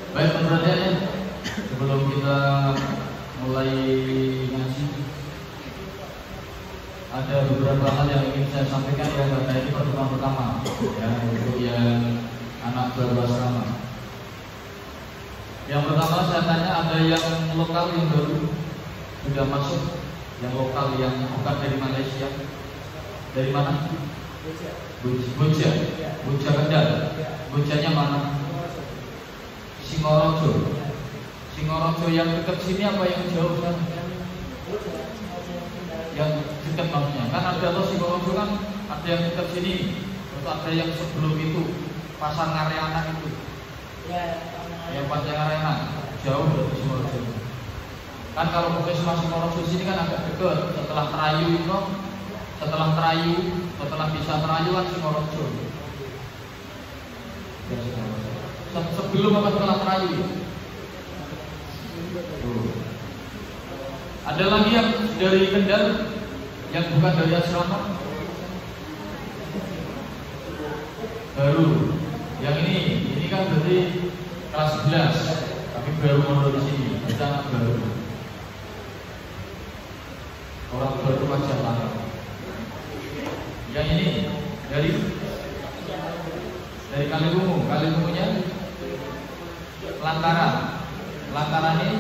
Baik perhatiannya, sebelum kita mulai ngaji, ada beberapa hal yang ingin saya sampaikan ya, karena ini pertemuan pertama ya untuk yang anak baru asrama. Yang pertama saya tanya, ada yang lokal yang baru sudah masuk, yang lokal yang bukan dari Malaysia, dari mana? Buja, Buja Kendal. Bujanya mana? Singorojo. Singorojo yang dekat sini apa yang jauh kan? Yang dekat maksudnya. Kan ada loh Singorojo kan, ada yang dekat sini, terus ada yang sebelum itu Pasar Ngareana itu. Yang Pasar Ngareana jauh dari Singorojo. Kan kalau Puskesmas Singorojo sini kan agak dekat. Setelah Terayu itu, setelah bisa Terayu kan Singorojo. Sebelum apa setelah Terayu? Ada lagi yang dari Kendal yang bukan dari asrama? Baru. Yang ini kan berarti kelas 11, tapi baru mau di sini. Kita anak baru. Orang baru aja lah. Yang ini dari Kaliwungu, Lantaran ini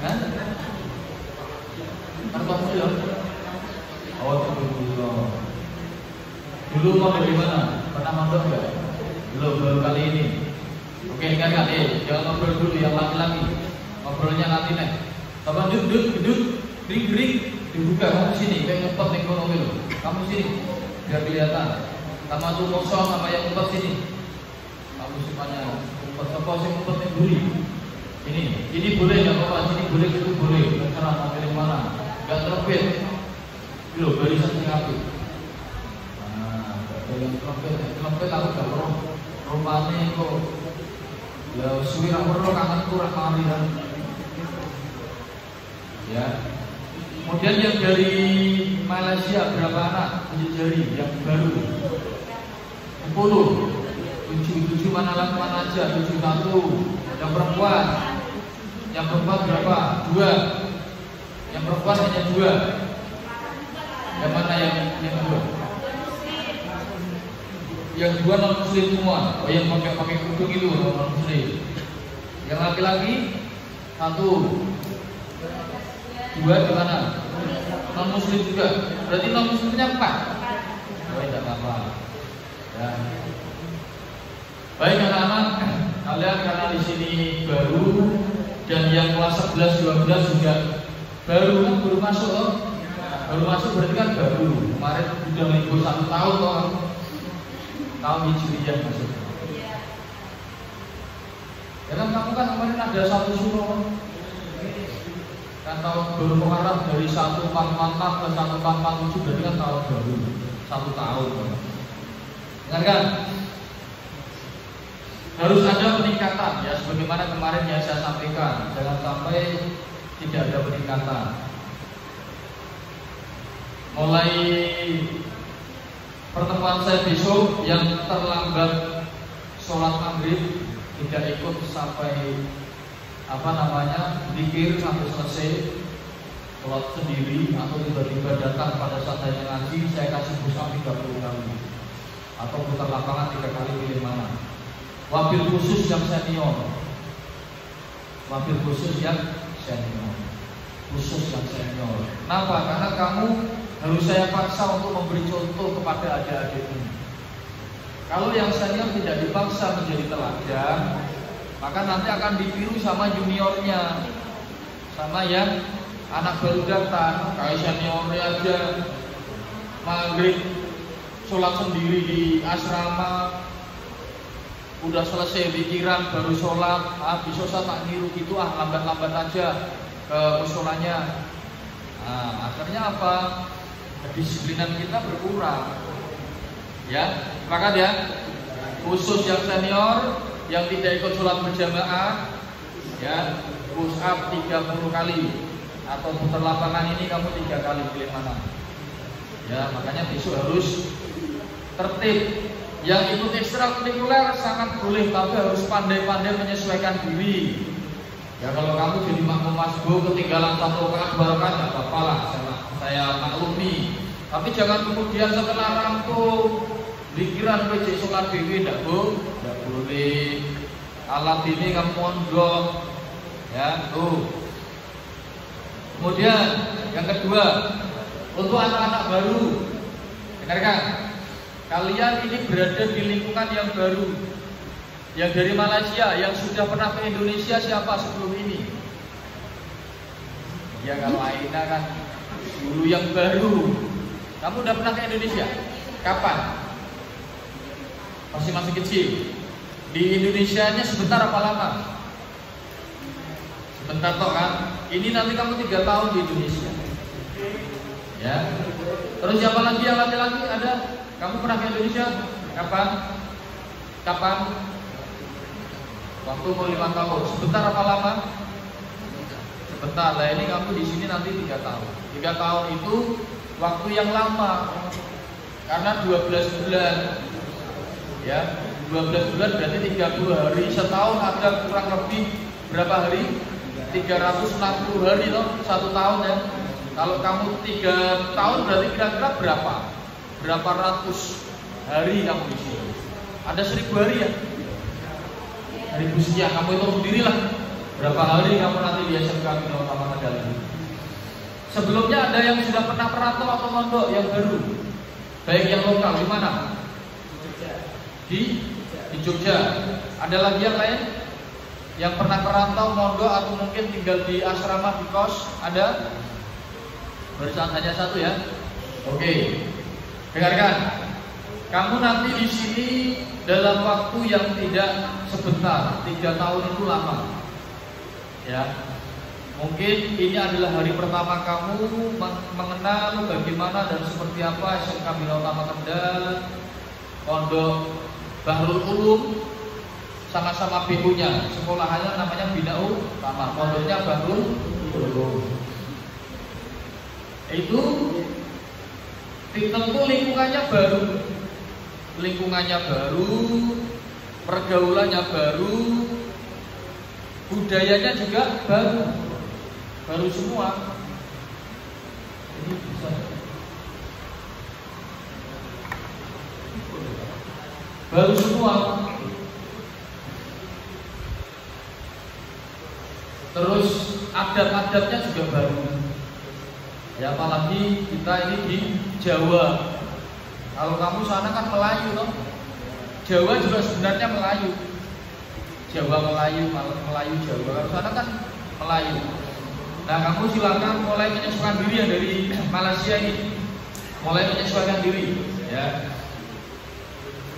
kan? Kartosudiro. Oh, Kartosudiro. Dulu mau dari mana? Pernah mondok nggak? Belum, baru kali ini. Oke, enggak, jangan ngobrol dulu yang laki-laki. Ngobrolnya nanti nih. Kapan duduk, bring, dibuka kamu sini, kayak ngumpet nih ekonomi lo. Kamu sini, biar kelihatan. Sama tuh kosong sama yang ngumpet sini. Kamu sukanya ngumpet sih ngumpet nih buri. Ini boleh nggak apa-apa, sini boleh, itu boleh. Terserah mau pilih mana. Gak terbit. Loh, barisan singapura. Nah, ada yang terbit aku gak perlu. Rumahnya kok. Ya, suwi aku perlu kangenku rakari dan. Ya. Kemudian yang dari Malaysia berapa anak menjejari yang baru? 10. 7 mana lagi mana aja? 7 satu. Yang perempuan berapa? 2. Yang perempuan hanya 2. Yang mana yang 2? Yang 2 non muslim semua. Oh, yang pakai kerudung itu non muslim. Yang laki-laki 1. 2 di mana? Non muslim juga. Berarti non muslimnya 4. Oh, tidak apa-apa. Ya. Baik anak-anak, kalian karena di sini baru dan yang kelas 11, 12 juga baru masuk loh. Baru masuk berarti kan baru. Kemarin sudah libur 1 tahun loh. Tahun Hijriah masuk. Ya kan kamu kan kemarin ada 1 surah. Kan tahun baru Muharram dari 1444 ke 1447 berarti kan tahun baru 1 tahun. Ingat kan? Harus ada peningkatan ya, sebagaimana kemarin yang saya sampaikan. Jangan sampai tidak ada peningkatan. Mulai pertemuan saya besok yang terlambat sholat maghrib tidak ikut sampai zikir sampai selesai, sholat sendiri atau tiba-tiba datang pada saat saya ngaji, saya kasih busam 30 kali atau putar lapangan 3 kali, pilih mana. Wabil khusus yang senior. Kenapa? Karena kamu harus saya paksa untuk memberi contoh kepada adik-adikmu. Kalau yang senior tidak dipaksa menjadi teladan, maka nanti akan ditiru sama juniornya, sama yang anak baru datang. Kayak seniornya aja maghrib sholat sendiri di asrama, udah selesai pikiran baru sholat, bisa saya tak niru gitu, lambat-lambat aja ke musolanya. Nah, akhirnya apa? Kedisiplinan kita berkurang. Ya, sepakat ya? Khusus yang senior yang tidak ikut sholat berjamaah, ya, push up 30 kali atau putar lapangan ini kamu 3 kali, pilih mana? Ya, makanya besok harus tertib. Yang ikut ekstrakurikuler sangat boleh, tapi harus pandai-pandai menyesuaikan diri. Ya kalau kamu jadi makmum masbuk ketinggalan 1 rakaat 2 rakaat nggak apa-apa lah, saya maklumi. Tapi jangan kemudian setelah rampung pikiran pejek sholat dewi, tidak boleh. Alat ini kamu mondok, ya tuh. Kemudian yang kedua, untuk anak-anak baru, dengarkan, kalian ini berada di lingkungan yang baru, yang dari Malaysia, yang sudah pernah ke Indonesia siapa sebelum ini? Ya kalau Aina kan dulu yang baru. Kamu udah pernah ke Indonesia? Kapan? Masih kecil. Di Indonesianya sebentar apa lama? Sebentar toh kan? Ini nanti kamu 3 tahun di Indonesia. Ya. Terus siapa lagi yang laki-laki ada? Kamu pernah ke Indonesia? Kapan? Waktu mau 5 tahun. Sebentar apa lama? Sebentar. Nah ini kamu di sini nanti 3 tahun. 3 tahun itu waktu yang lama. Karena 12 bulan. Ya, 12 bulan berarti 30 hari. Setahun ada kurang lebih berapa hari? 360 hari loh, 1 tahun ya. Kalau kamu 3 tahun berarti kira-kira berapa? Berapa ratus hari kamu di sini? Ada 1000 hari ya? 1000 sekian, kamu hitung sendirilah. Berapa hari kamu nanti di SMK Bina Utama Kendal. Sebelumnya ada yang sudah pernah merantau atau mondok yang baru? Baik yang lokal di mana? Di Jogja. Ada lagi yang lain? Yang pernah merantau, mondok atau mungkin tinggal di asrama di kos? Ada? Barusan hanya 1 ya. Oke. Dengarkan. Kamu nanti di sini dalam waktu yang tidak sebentar, 3 tahun itu lama. Ya. Mungkin ini adalah hari pertama kamu mengenal bagaimana dan seperti apa SMK Bina Utama Kendal, Pondok Bahrul Ulum, sama-sama BU-nya, sekolahannya namanya Bina Utama, pondoknya Bahrul Ulum. Itu tentu lingkungannya baru, pergaulannya baru, budayanya juga baru semua. Ini bisa. Baru semua. Terus adat-adatnya juga baru. Ya apalagi kita ini di Jawa. Kalau kamu sana kan Melayu loh. Jawa juga sebenarnya Melayu. Jawa Melayu, Melayu Jawa. Kalau sana kan Melayu. Nah kamu silakan mulai menyesuaikan diri yang dari Malaysia ini. Mulai menyesuaikan diri, ya.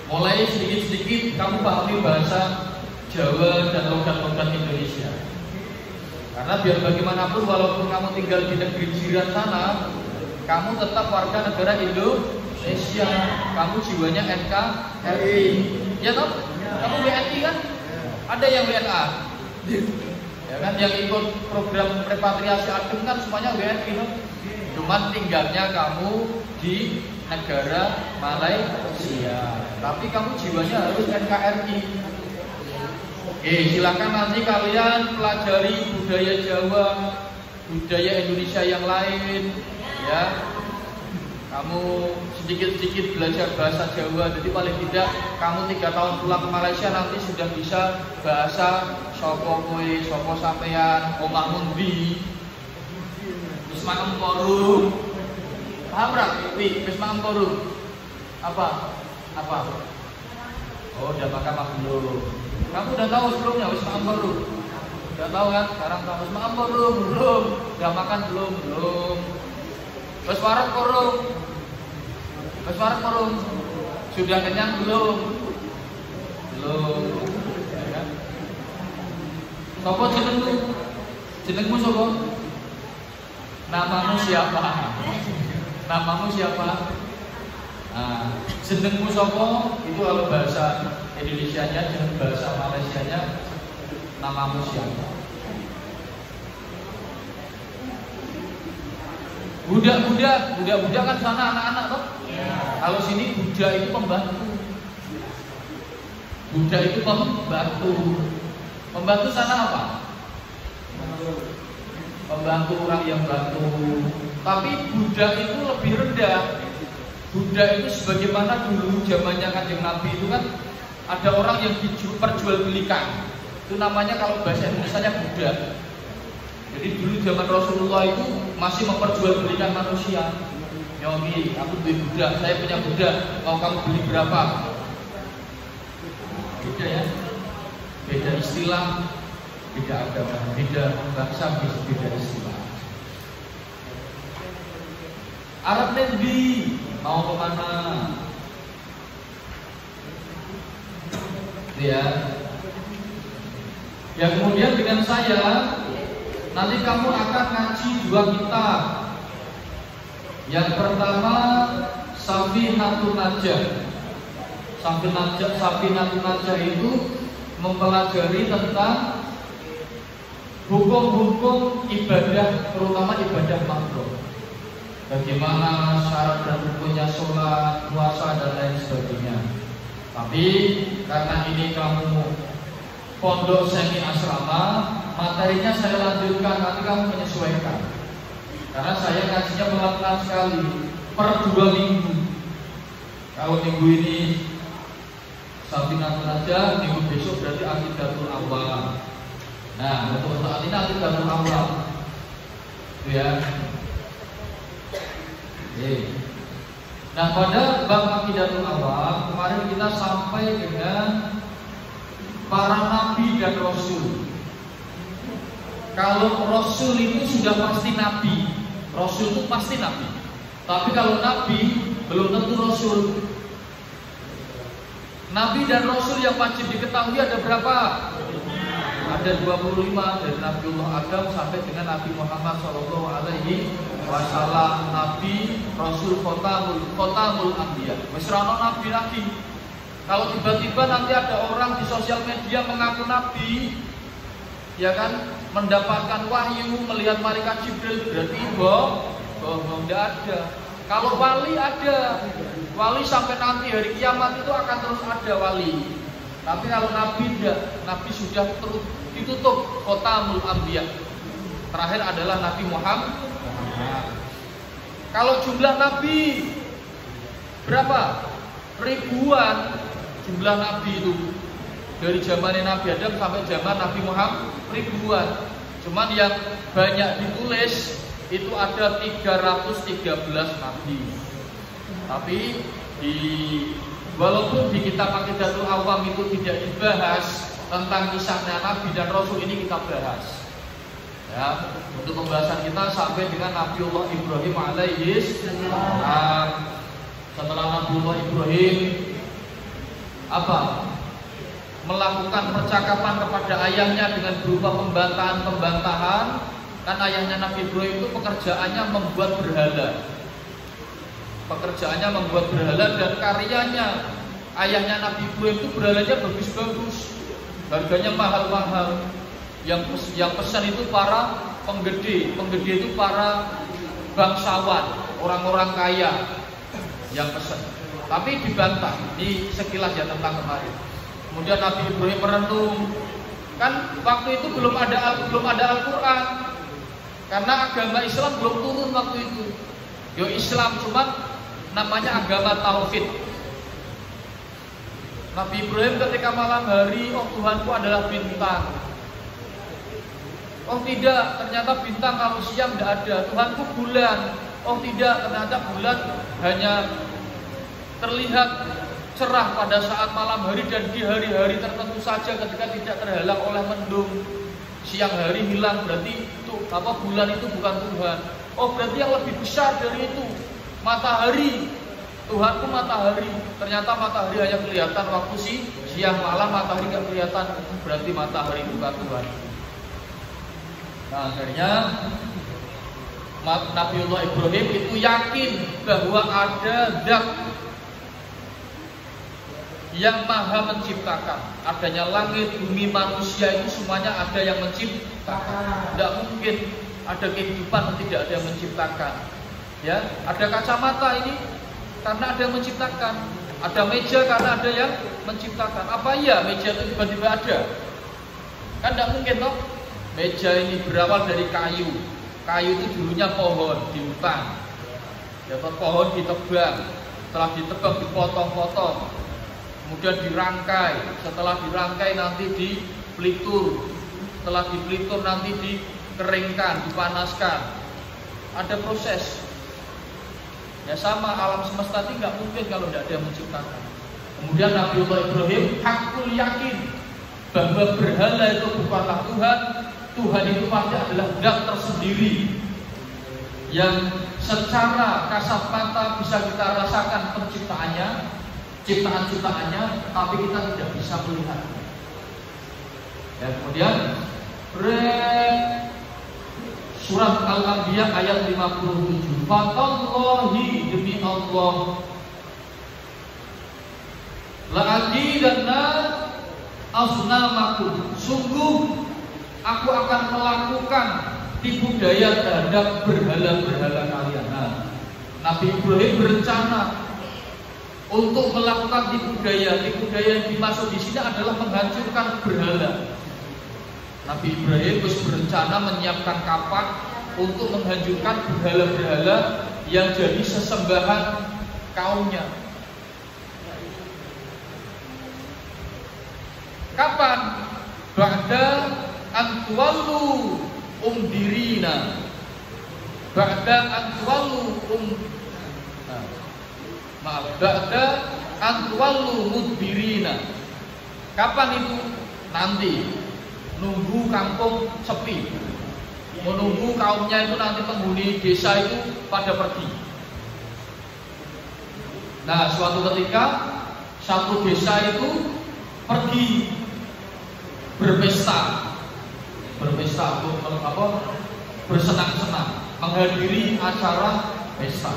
Mulai sedikit-sedikit kamu pahami bahasa Jawa dan logat-logat Indonesia. Karena biar bagaimanapun walaupun kamu tinggal di negeri jiran sana, kamu tetap warga negara Indonesia. Kamu jiwanya NKRI. Ya toh? Kamu WNI kan? Ada yang WNA. Ya kan yang ikut program repatriasi adem kan semuanya WNI toh. Cuman tinggalnya kamu di negara Malaysia. Tapi kamu jiwanya harus NKRI. Oke, silakan nanti kalian pelajari budaya Jawa, budaya Indonesia yang lain, ya. Kamu sedikit-sedikit belajar bahasa Jawa, jadi paling tidak kamu 3 tahun pulang ke Malaysia nanti sudah bisa bahasa sopo kowe, sopo sampean, omah mundi, wis makem koru. Paham ra? Wis makem koru. Apa? Oh, udah makan belum? Kamu udah tahu sebelumnya wis makan belum? Udah tahu kan? Sekarang kamu wis makan belum? Udah makan belum? Wis wareg kurung? Wis wareg kurung? Sudah kenyang belum? Ya kan? Sopo jenengmu? Jenengmu sopo? Namamu siapa? Nah, jenengmu sopo itu kalau bahasa Indonesianya, dengan bahasa Malaysianya namamu siapa? Budak kan sana anak-anak toh? Kalau sini budak itu pembantu. Buddha itu membantu. Membantu sana apa? Membantu orang yang bantu. Tapi Buddha itu lebih rendah. Buddha itu sebagaimana dulu zamannya Kanjeng Nabi itu kan ada orang yang diperjualbelikan. Itu namanya kalau bahasa Indonesianya Buddha. Jadi dulu zaman Rasulullah itu masih memperjualbelikan manusia. Nyomi, aku beli Buddha, saya punya Buddha, mau kamu beli berapa? Beda ya, beda istilah, beda agama, beda bahasa, beda istilah. Arab Nabi mau kemana? Ya kemudian dengan saya nanti kamu akan ngaji 2 kitab. Yang pertama Safinatun Najah. Safinatun Najah itu mempelajari tentang hukum-hukum ibadah, terutama ibadah makruh. Bagaimana syarat dan rukunnya sholat, puasa dan lain sebagainya. Tapi karena ini kamu pondok semi asrama, materinya saya lanjutkan, nanti kamu menyesuaikan. Karena saya ngajinya pelan-pelan sekali, per 2 minggu. Kalau minggu ini Safinatun Najah, minggu besok berarti Aqidatul Awam. Nah, untuk saat ini Aqidatul Awam, ya. Nah, pada bab Aqidatul Awam kemarin kita sampai dengan para nabi dan rasul. Kalau rasul itu sudah pasti nabi, rasul itu pasti nabi. Tapi kalau nabi belum tentu rasul. Nabi dan rasul yang wajib diketahui ada berapa? Ada 25, dari Nabiullah Adam sampai dengan Nabi Muhammad SAW, Nabi Rasul Khotamul Anbiya. Wis ra ono nabi lagi. Kalau tiba-tiba nanti ada orang di sosial media mengaku nabi, ya kan, mendapatkan wahyu, melihat malaikat Jibril, berarti bohong, tidak ada. Kalau wali ada, wali sampai nanti hari kiamat itu akan terus ada wali. Tapi kalau nabi tidak, nabi sudah ditutup Khotamul Anbiya. Terakhir adalah Nabi Muhammad. Kalau jumlah nabi berapa? Ribuan jumlah nabi itu. Dari zaman Nabi Adam sampai zaman Nabi Muhammad ribuan. Cuman yang banyak ditulis itu ada 313 nabi. Tapi walaupun di kitab Aqidatul Awam itu tidak dibahas tentang kisahnya nabi dan rasul, ini kita bahas. Ya, untuk pembahasan kita sampai dengan Nabiullah Ibrahim alaihi salam. Setelah Nabiullah Ibrahim melakukan percakapan kepada ayahnya dengan berupa pembantahan. Kan ayahnya Nabi Ibrahim itu pekerjaannya membuat berhala. Dan karyanya ayahnya Nabi Ibrahim itu berhalanya bagus-bagus, harganya mahal-mahal. Yang pesan itu para penggede itu para bangsawan, orang-orang kaya yang pesan. Tapi dibantah di sekilas ya tentang kemarin. Kemudian Nabi Ibrahim merenung, kan waktu itu belum ada Al-Quran, karena agama Islam belum turun waktu itu. Yo Islam cuma namanya agama tauhid. Nabi Ibrahim ketika malam hari, oh Tuhanku adalah bintang. Oh tidak, ternyata bintang kalau siang tidak ada. Tuhanku bulan. Oh tidak, ternyata bulan hanya terlihat cerah pada saat malam hari dan di hari-hari tertentu saja ketika tidak terhalang oleh mendung. Siang hari hilang, berarti itu bulan itu bukan Tuhan. Oh berarti yang lebih besar dari itu matahari. Tuhanku matahari. Ternyata matahari hanya kelihatan waktu siang, malam matahari nggak kelihatan. Berarti matahari bukan Tuhan. Nah, akhirnya Nabiullah Ibrahim itu yakin bahwa ada zat yang maha menciptakan. Adanya langit, bumi, manusia itu semuanya ada yang menciptakan. Tidak mungkin ada kehidupan yang tidak ada yang menciptakan. Ya, ada kacamata ini karena ada yang menciptakan. Ada meja karena ada yang menciptakan. Apa iya meja itu tiba-tiba ada? Kan tidak mungkin toh. Meja ini berawal dari kayu. Kayu itu dulunya pohon di hutan. Ya, pohon ditebang. Setelah ditebang dipotong-potong. Kemudian dirangkai. Setelah dirangkai nanti dipelitur. Setelah dipelitur nanti dikeringkan, dipanaskan. Ada proses. Ya sama alam semesta ini nggak mungkin kalau tidak ada yang menciptakan. Kemudian Nabiullah Ibrahim hakul yakin bahwa berhala itu bukanlah Tuhan. Tuhan itu pasti adalah zat tersendiri yang secara kasat mata bisa kita rasakan penciptaannya, ciptaan-ciptaannya, tapi kita tidak bisa melihatnya. Ya, kemudian surat Al-Anbiya ayat 57. Fatallahi, demi Allah, la'aqidanna asnamakum, sungguh aku akan melakukan tipu daya terhadap berhala-berhala kalian. Nah, Nabi Ibrahim berencana untuk melakukan tipu daya. Tipu daya yang dimaksud di sini adalah menghancurkan berhala. Nabi Ibrahim terus berencana menyiapkan kapak untuk menghancurkan berhala-berhala yang jadi sesembahan kaumnya. Kapan? Ba'da antwallu umdirina. Ba'da antwallu Ba'da antwallu mudbirina. Kapan itu? Nanti. Nunggu kampung sepi, menunggu kaumnya itu nanti penghuni desa itu pada pergi. Nah, suatu ketika satu desa itu pergi berpesta bersenang-senang, menghadiri acara pesta.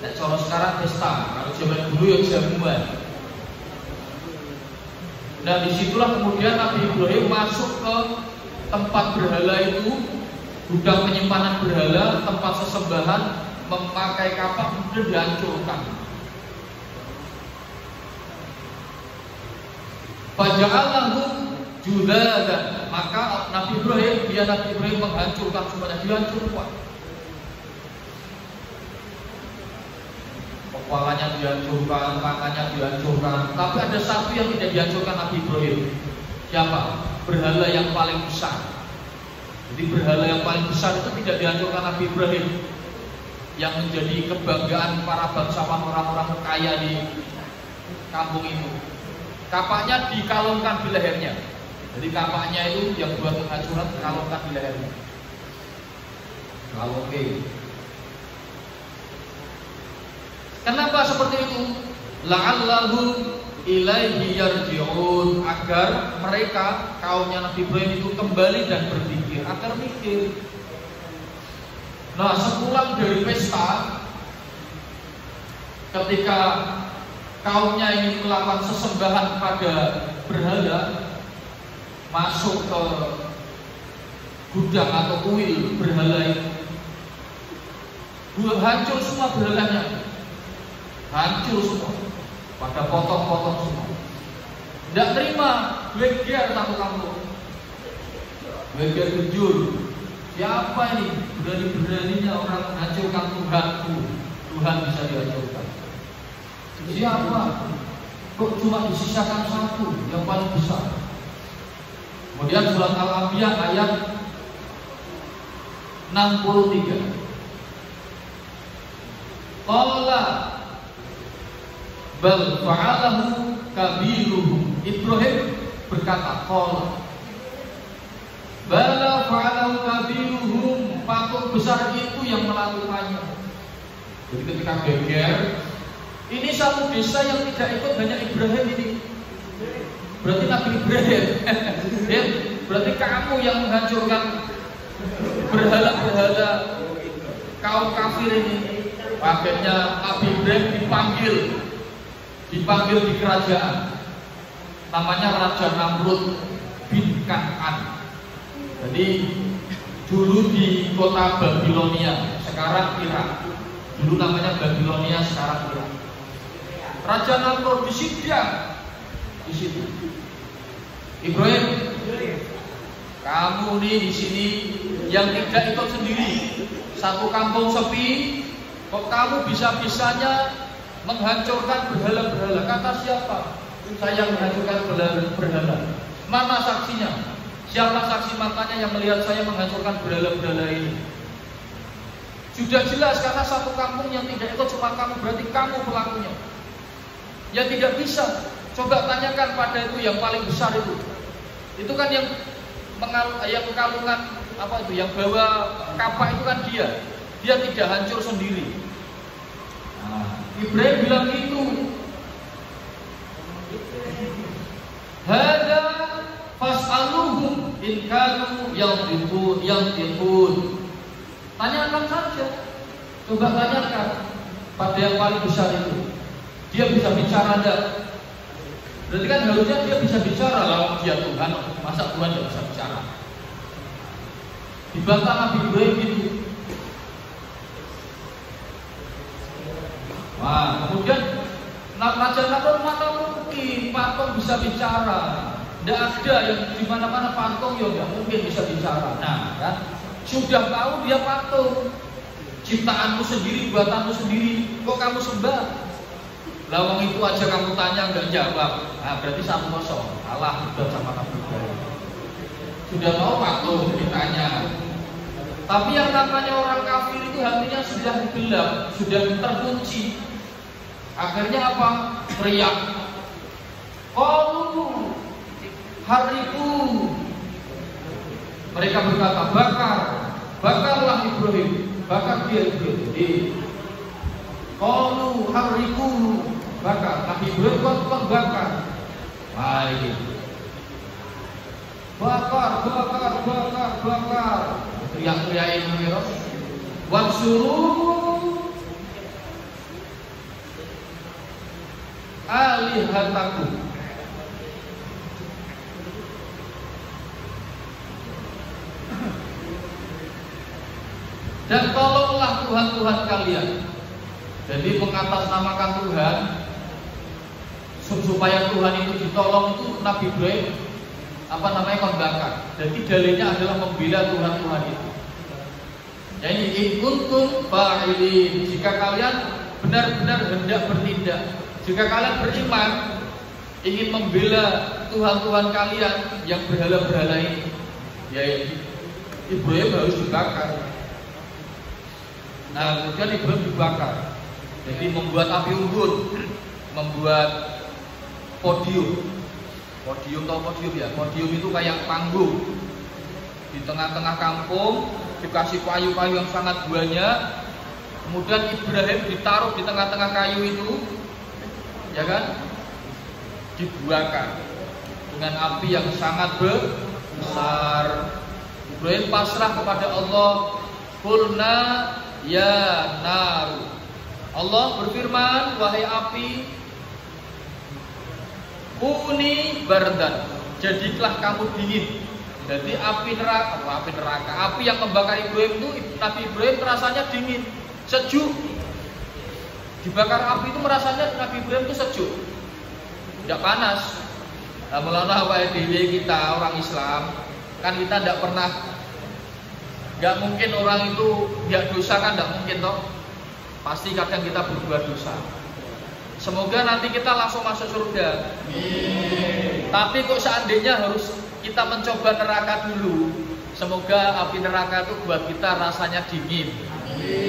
Nah, kalau sekarang pesta, kalau zaman dulu ya jamuan. Nah, disitulah kemudian Nabi Ibrahim masuk ke tempat berhala itu, gudang penyimpanan berhala, tempat sesembahan, memakai kapak kemudian dihancurkan. Faja'alahum judadan, maka Nabi Ibrahim menghancurkan semuanya, dihancurkan. Kepalanya dihancurkan, tangannya dihancurkan. Tapi ada satu yang tidak dihancurkan Nabi Ibrahim. Siapa? Berhala yang paling besar. Jadi berhala yang paling besar itu tidak dihancurkan Nabi Ibrahim, yang menjadi kebanggaan para bangsawan orang-orang kaya di kampung itu. Kapaknya dikalungkan di lehernya. Jadi kapaknya itu yang buat penghancuran dikalungkan di lehernya. Oke. Kenapa seperti itu? La'allahu ilaihi yarji'un, agar mereka kaumnya Nabi Ibrahim itu kembali dan berpikir, agar mikir. Nah, sepulang dari pesta, ketika kaumnya ini melakukan sesembahan pada berhala, masuk ke gudang atau kuil berhala itu, hancur semua berhalanya. Hancur semua, pada potong-potong semua. Tidak terima, geger satu kampung, geger gejur. Siapa ini? Berani-beraninya orang menghancurkan Tuhanku. Tuhan bisa dihancurkan. Siapa? Kok cuma disisakan satu yang paling besar? Kemudian surat Al-Anbiya ayat 63. Qala bal fa'alahu kabiruhum. Ibrahim berkata, qala bala fa'alahu kabiruhum, patung besar itu yang melakukannya. Jadi ketika geger, ini satu desa yang tidak ikut banyak Ibrahim ini. Berarti Nabi Ibrahim. Berarti kamu yang menghancurkan berhala-berhala kaum kafir ini. Akhirnya Nabi Ibrahim dipanggil di kerajaan, namanya Raja Namrud bin Kan'an. Jadi dulu di kota Babilonia, sekarang Irak. Dulu namanya Babilonia, sekarang Irak. Raja Namrud disidang di situ. Ibrahim, kamu nih di sini yang tidak ikut sendiri, satu kampung sepi, kok kamu bisa-bisanya menghancurkan berhala-berhala? Kata siapa? Saya menghancurkan berhala. Mana saksinya? Siapa saksi matanya yang melihat saya menghancurkan berhala-berhala ini? Sudah jelas karena satu kampung yang tidak ikut cuma kamu, berarti kamu pelakunya. Ya tidak bisa. Coba tanyakan pada itu yang paling besar itu. Itu kan yang kalungan apa itu, yang bawa kapak itu kan dia. Dia tidak hancur sendiri. Nah, Ibrahim bilang gitu. Hada fas'aluhum in kanu yantiqun. Tanyakan saja. Coba tanyakan pada yang paling besar itu. Dia bisa bicara enggak? Berarti kan harusnya dia bisa bicara lah, dia Tuhan. Masa Tuhan tidak bisa bicara? Dibantah Nabi Ibrahim itu. Wah, kemudian Raja Namrud mana mungkin patung bisa bicara? Tidak ada yang di mana-mana patung ya nggak mungkin bisa bicara. Nah, kan sudah tahu dia patung, ciptaanmu sendiri, buatanmu sendiri, kok kamu sembah? Lawang itu aja kamu tanya nggak jawab, nah berarti 1-0. Allah udah sama Nabi Ibrahim. Sudah tahu patung ditanya. Tapi yang namanya orang kafir itu hatinya sudah gelap, sudah terkunci. Akhirnya apa? Teriak. Qalu hariku. Mereka berkata, bakarlah Ibrahim, bakar dia Ibrahim. Qalu hariku. Bakar, Nabi Ibrahim kon bakar. Baik. Bakar. Teriak-teriak ini terus. Wansuru alihatakum. Dan tolonglah Tuhan-Tuhan kalian. Jadi mengatasnamakan Tuhan, supaya Tuhan itu ditolong, itu Nabi Ibrahim membakar. Jadi dalilnya adalah membela Tuhan-Tuhan itu. Jadi in kuntum fa'ilin, jika kalian benar-benar hendak bertindak, jika kalian beriman ingin membela Tuhan-Tuhan kalian yang berhala-berhala ini, ya Ibrahim harus dibakar. Nah, kemudian Ibrahim dibakar. Jadi membuat api unggun, membuat podium ya. Podium itu kayak panggung di tengah-tengah kampung, dikasih kayu-kayu yang sangat banyak. Kemudian Ibrahim ditaruh di tengah-tengah kayu itu, ya kan? Dibakar dengan api yang sangat besar. Ibrahim pasrah kepada Allah. Qulna ya naru. Allah berfirman, wahai api, kuni bardan, jadilah kamu dingin. Jadi api neraka, api yang membakar Ibrahim itu, Nabi Ibrahim rasanya dingin, sejuk. Dibakar api itu merasanya Nabi Ibrahim itu sejuk, tidak panas. Nah, melana apa kita orang Islam kan kita tidak pernah, nggak mungkin orang itu nggak dosa kan, nggak mungkin toh. Pasti kadang kita berbuat dosa. Semoga nanti kita langsung masuk surga. Tapi kok seandainya harus kita mencoba neraka dulu, semoga api neraka itu buat kita rasanya dingin.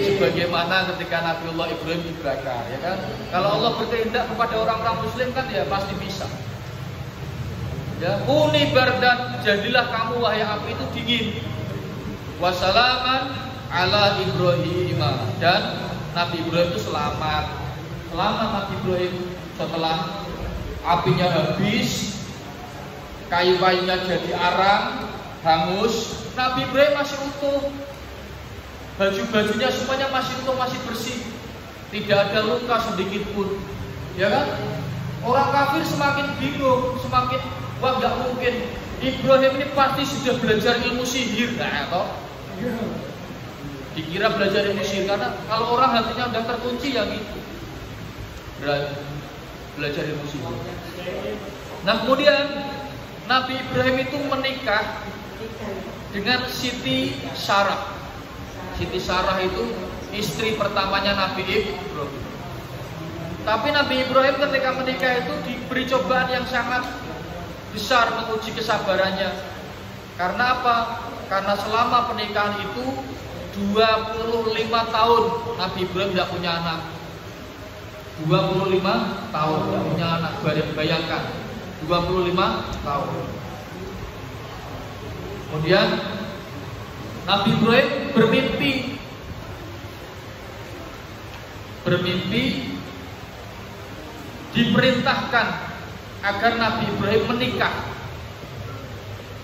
Sebagaimana ketika Nabiullah Ibrahim dibakar, ya kan? Kalau Allah berkehendak kepada orang-orang Muslim kan ya pasti bisa. Ya, kuni bardan, jadilah kamu wahai api itu dingin. Wassalaman ala Ibrahim, dan Nabi Ibrahim itu selamat. Selamat Nabi Ibrahim setelah apinya habis, kayu-kayunya jadi arang, hangus, Nabi Ibrahim masih utuh. Baju-bajunya semuanya masih utuh, masih bersih. Tidak ada luka sedikit pun. Ya kan? Orang kafir semakin bingung, semakin wah nggak mungkin. Ibrahim ini pasti sudah belajar ilmu sihir, nah toh. Dikira belajar ilmu sihir, karena kalau orang hatinya udah terkunci ya gitu. Berarti belajar ilmu sihir. Nah kemudian Nabi Ibrahim itu menikah dengan Siti Sarah. Siti Sarah itu istri pertamanya Nabi Ibrahim. Tapi Nabi Ibrahim ketika menikah itu diberi cobaan yang sangat besar, menguji kesabarannya. Karena apa? Karena selama pernikahan itu 25 tahun Nabi Ibrahim tidak punya anak. 25 tahun tidak punya anak. Bayangkan 25 tahun. Kemudian Nabi Ibrahim bermimpi diperintahkan agar Nabi Ibrahim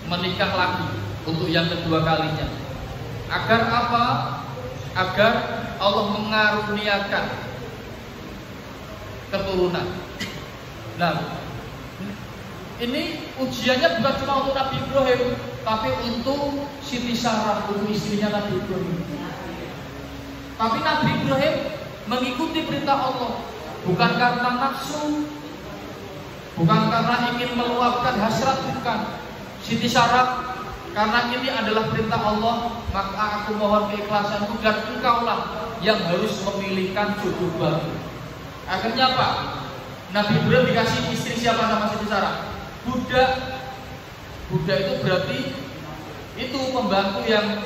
menikah lagi untuk yang kedua kalinya. Agar apa? Agar Allah mengaruniakan keturunan. Nah, ini ujiannya bukan cuma untuk Nabi Ibrahim, tapi untuk Siti Sarah, untuk istrinya Nabi Ibrahim. Tapi Nabi Ibrahim mengikuti perintah Allah, bukan karena nafsu, bukan karena ingin meluapkan hasrat, bukan. Siti Sarah, karena ini adalah perintah Allah, maka aku mohon keikhlasanmu dan engkaulah yang harus memilihkan jodoh baru. Akhirnya apa? Nabi Ibrahim dikasih istri siapa sama Siti Sarah? Budak. Budak itu berarti itu pembantu yang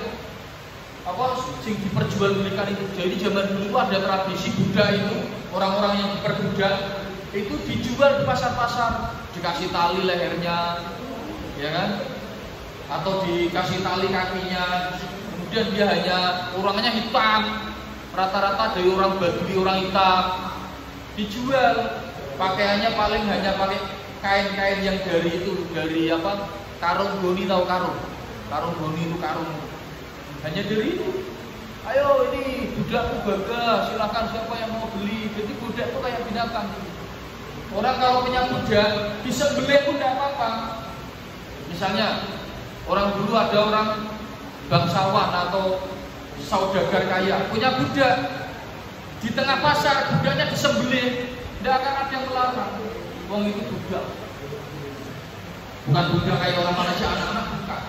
sing diperjualbelikan itu. Jadi zaman dulu itu ada tradisi budak itu, orang-orang yang diperbudak itu dijual di pasar-pasar, dikasih tali lehernya, ya kan? Atau dikasih tali kakinya. Kemudian dia hanya orangnya hitam, rata-rata dari orang Baduy, orang hitam, dijual. Pakaiannya paling hanya pakai kain-kain yang dari apa? Karung goni, tahu karung? Karung goni itu karung. Hanya dari itu. Ayo ini budakku bagas, silakan siapa yang mau beli. Jadi budak itu kayak binatang. Orang kalau punya budak bisa beli pun tidak apa-apa. Misalnya orang dulu ada orang bangsawan atau saudagar kaya punya budak di tengah pasar, budaknya disembelih, tidak akan ada yang melarang. Wong itu budak. Bukan budak kayak orang Malaysia anak-anak, bukan.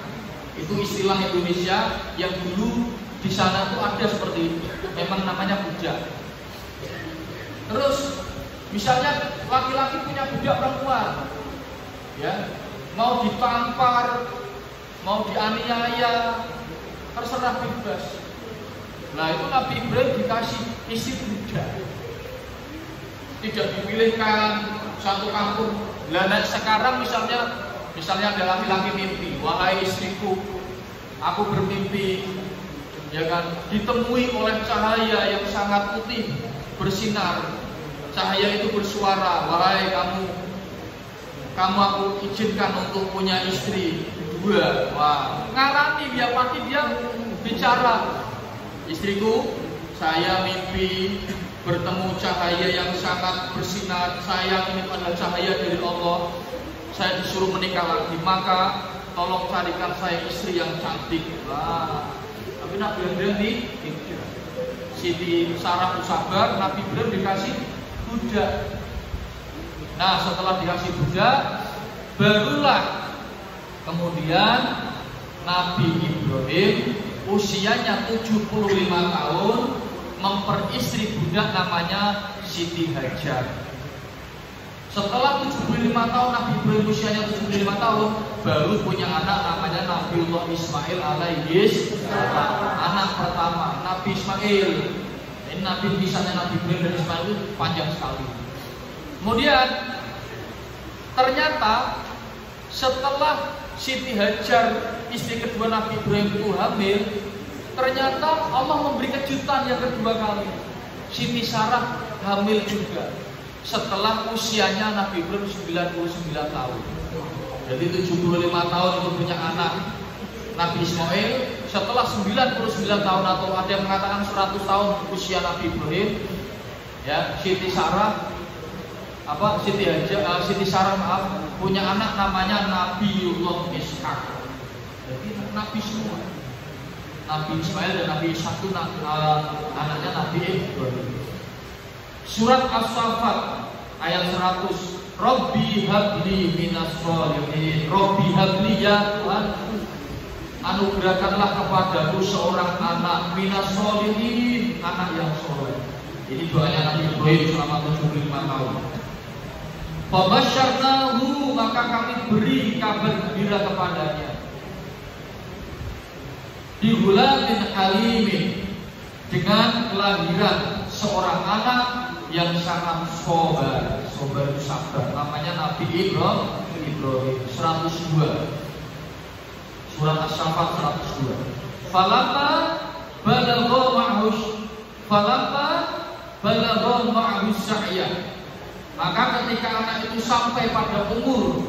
Itu istilah Indonesia yang dulu di sana tuh ada seperti itu. Memang namanya budak. Terus misalnya laki-laki punya budak perempuan, ya, mau ditampar, mau dianiaya, terserah bebas. Nah itu Nabi Ibrahim dikasih istri budak, tidak dipilihkan satu kampung. Nah sekarang misalnya ada laki-laki mimpi, wahai istriku, aku bermimpi, ya kan, ditemui oleh cahaya yang sangat putih bersinar. Cahaya itu bersuara, wahai kamu aku izinkan untuk punya istri kedua. Wah, ngarani dia pasti dia bicara. Istriku, saya mimpi bertemu cahaya yang sangat bersinar. Saya ini adalah cahaya dari Allah. Saya disuruh menikah lagi, maka tolong carikan saya istri yang cantik. Wah, tapi Nabi Ibrahim nih, Siti Sarah sabar, Nabi Ibrahim dikasih budak. Nah setelah dikasih budak, barulah kemudian Nabi Ibrahim usianya 75 tahun memperistri budak namanya Siti Hajar. Setelah 75 tahun Nabi Ibrahim usianya 75 tahun baru punya anak namanya Nabiullah Ismail alaihi salam. Anak pertama Nabi Ismail. Ini Nabi kisahnya Nabi Ibrahim dan Ismail itu panjang sekali. Kemudian ternyata setelah Siti Hajar istri kedua Nabi Ibrahim itu hamil, ternyata Allah memberi kejutan yang kedua kali. Siti Sarah hamil juga setelah usianya Nabi Ibrahim 99 tahun. Jadi 75 tahun itu punya anak Nabi Ismail. Setelah 99 tahun atau ada yang mengatakan 100 tahun usia Nabi Ibrahim, ya, Siti Sarah Siti Sarah punya anak namanya Nabiullah Ishak. Jadi Nabi semua, Nabi Ismail dan Nabi Ishak itu anaknya Nabi Ibrahim. Surat As-Saffat ayat 100. Rabbi habli minas sholihin. Rabbi habli, ya Tuhan, anugerahkanlah kepadaku seorang anak minas sholihin, anak yang soleh. Ini doanya Nabi Ibrahim selama 75 tahun. Fabasyarnahu, maka kami beri kabar gembira kepadanya. Bihulamin halimin, dengan kelahiran seorang anak yang sangat sobar. Sobar itu sabar. Namanya Nabi Ibrahim. 102. Surat As-Saffat 102. Falamma balagha ma'hus sa'ya, maka ketika anak itu sampai pada umur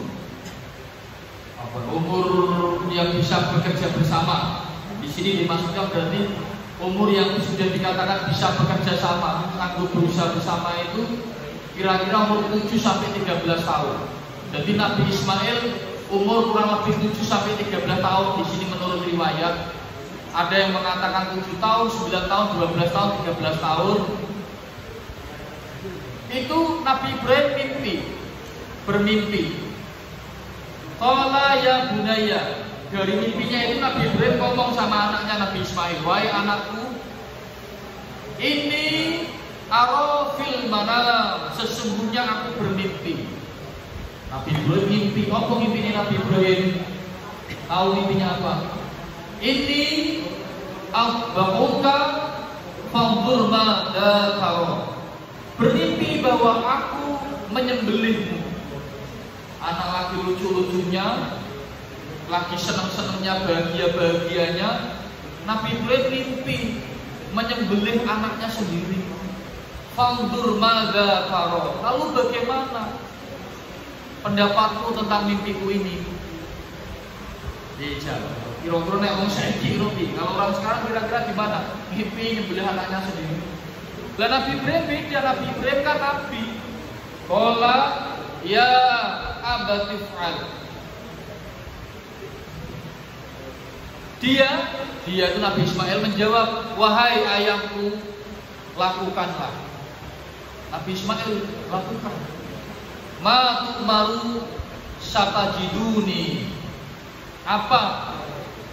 yang bisa bekerja bersama. Di sini dimaksudkan berarti umur yang sudah dikatakan bisa bekerja sama, sanggup berusaha bersama itu kira-kira umur 7 sampai 13 tahun. Jadi Nabi Ismail umur kurang lebih 7 sampai 13 tahun di sini menurut riwayat. Ada yang mengatakan 7 tahun, 9 tahun, 12 tahun, 13 tahun. Itu Nabi Ibrahim bermimpi. Qala ya bunayya. Dari mimpinya itu Nabi Ibrahim ngomong sama anaknya Nabi Ismail, wahai anakku, ini arafil manam, sesungguhnya aku bermimpi. Nabi Ibrahim mimpi. Apa mimpinya Nabi Ibrahim? Tahu mimpinya apa? Ini asbahuka fanzur madza tara. Bermimpi bahwa aku menyembelihmu. Anak lagi lucu-lucunya, lagi senang-senangnya, bahagia-bahagianya, Nabi Ibrahim mimpi menyembelih anaknya sendiri. Fanzur madza tara. Lalu bagaimana pendapatku tentang mimpiku ini? Dijawab. Kira-kira nek wong saiki kalau orang sekarang kira-kira gimana? Mimpi nyembelih anaknya sendiri. Lah Nabi Ibrahim beda. Nabi Ibrahim kan nabi. Qala ya abati fa'al. Dia itu Nabi Ismail menjawab, wahai ayahku, lakukanlah. Nabi Ismail lakukan. Ma tu'maru satajiduni. Apa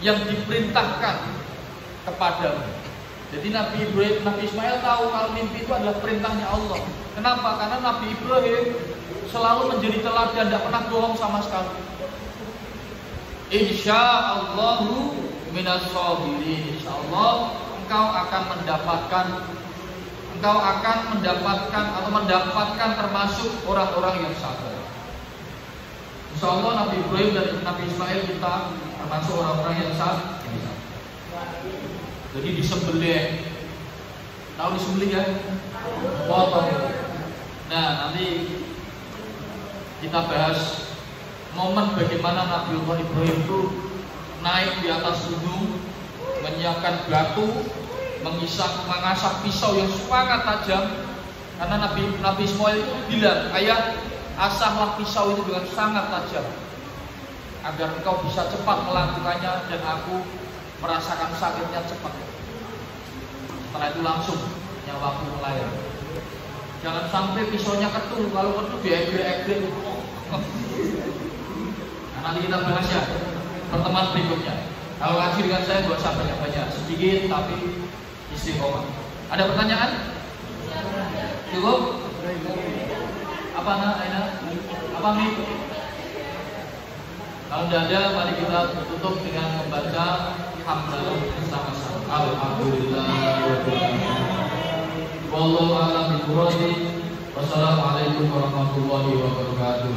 yang diperintahkan kepadamu. Jadi Nabi Ismail tahu kalau mimpi itu adalah perintahnya Allah. Kenapa? Karena Nabi Ibrahim selalu menjadi teladan, tidak pernah bohong sama sekali. Insyaallahu minas sabirin. Insyaallah engkau akan mendapatkan termasuk orang-orang yang sabar. Insyaallah Nabi Ibrahim dan Nabi Ismail kita termasuk orang-orang yang sabar. Jadi disembelih. Tahu disembelih ya? Potong. Nah, nanti kita bahas momen bagaimana Nabi Ibrahim itu naik di atas gunung, menyiapkan batu, mengasah pisau yang sangat tajam. Karena Nabi Ismail itu bilang, ayah, asahlah pisau itu dengan sangat tajam agar engkau bisa cepat melakukannya dan aku merasakan sakitnya cepat. Setelah itu langsung nyawaku melayang. Jangan sampai pisaunya ketul. Kalau ketul diegre-egre. Nah, nanti kita bahas ya pertemuan berikutnya. Kalau ngaji dengan saya gak usah banyak-banyak, sedikit tapi istiqomah. Ada pertanyaan? Cukup? Apa Aina? Apa nih? Kalau tidak ada, mari kita tutup dengan membaca hamdalah bersama-sama. Alhamdulillah. Wallahu a'lam bishawab. Wassalamualaikum warahmatullahi wabarakatuh.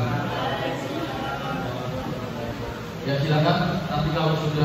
Ya silakan. Nanti kalau sudah